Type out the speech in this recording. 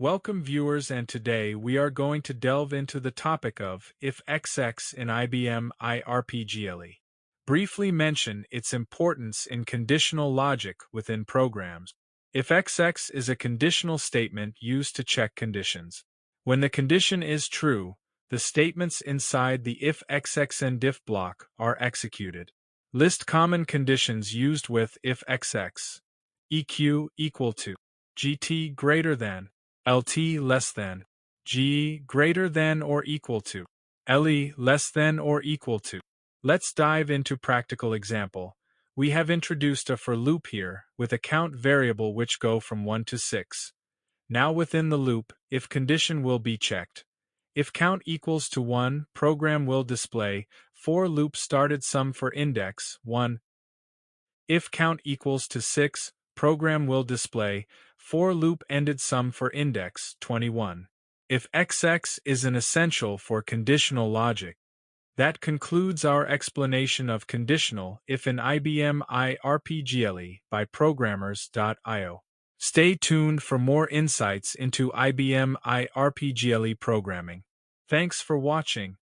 Welcome viewers, and today we are going to delve into the topic of IFxx in IBM IRPGLE. Briefly mention its importance in conditional logic within programs. IFxx is a conditional statement used to check conditions. When the condition is true, the statements inside the IFxx and diff block are executed. List common conditions used with IFxx. EQ equal to, GT greater than, LT less than, GE greater than or equal to, LE less than or equal to. Let's dive into practical example. We have introduced a for loop here with a count variable which go from 1 to 6. Now within the loop, if condition will be checked. If count equals to 1, program will display for loop started sum for index 1. If count equals to 6, program will display for loop ended sum for index 21. IFxx is an essential for conditional logic. That concludes our explanation of conditional if in IBM IRPGLE by programmers.io. Stay tuned for more insights into IBM IRPGLE programming. Thanks for watching.